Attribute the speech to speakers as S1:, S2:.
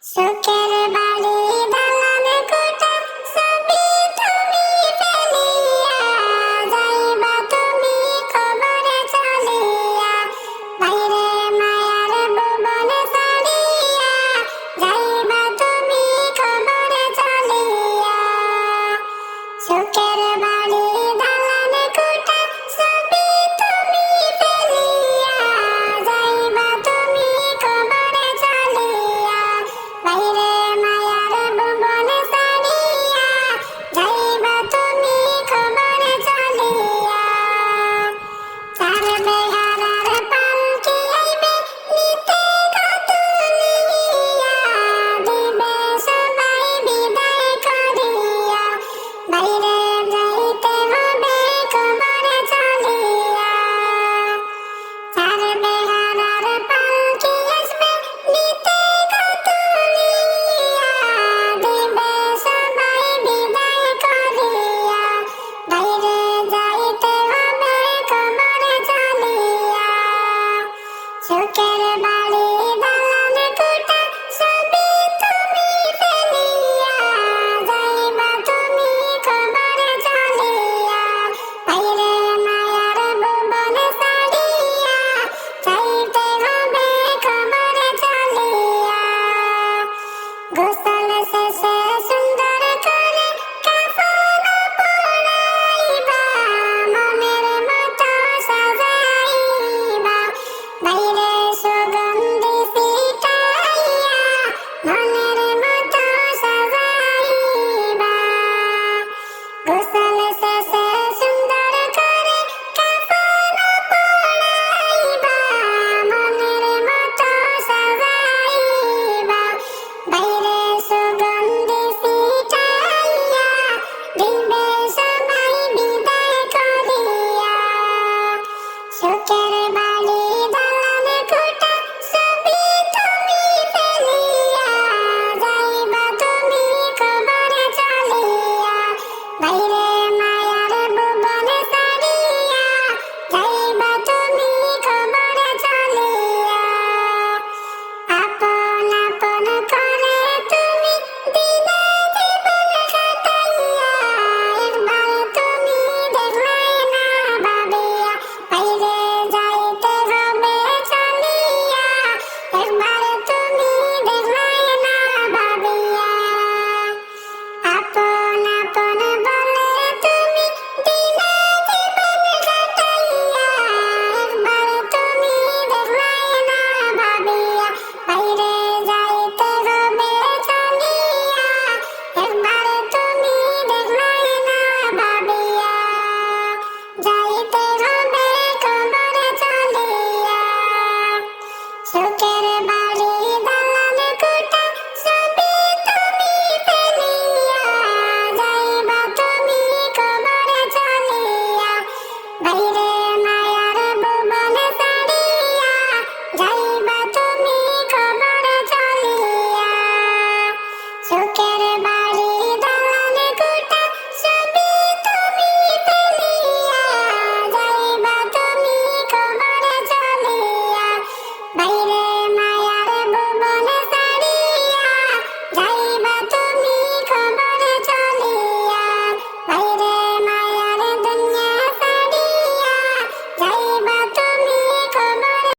S1: সুখের বাড়ি দালান কোঠা সবই তুমি ফেলিয়া যাইবা তুমি কবরে চলিয়া বাইরে মায়ার ভুবন ছাড়িয়া যাইবা তুমি কবরে চলিয়া সুখের বাড়ি দালান কোঠা সবই তুমি ফেলিয়া যাইবা তুমি কবরে চলিয়া বাইরে মায়ার ভুবন ছাড়িয়া যাইবা তুমি কবরে চলিয়া চার বেহারার পালকি আইবে নিতে গতুলিয়া দিবে সবাই বিদায় করিয়া বাইরে যাইতে হবে কবরে চলিয়া চার বেহারার পালকি আসবে নিতে গতুলিয়া দিবে সবাই বিদায় করিয়া বাইরে যাইতে হবে কবরে চলিয়া সুখের বাড়ি দালান কোঠা সবই তুমি ফেলিয়া যাইবা তুমি কবরে চলিয়া বাইরে মায়ার ভুবন ছাড়িয়া যাইতে হবে কবরে চলিয়া গোসল শেষে সুন্দর করে কাফন পরাইবা মনের মতো সাজাইবা বাইরে সুগন্ধি ছিটাইয়া মনে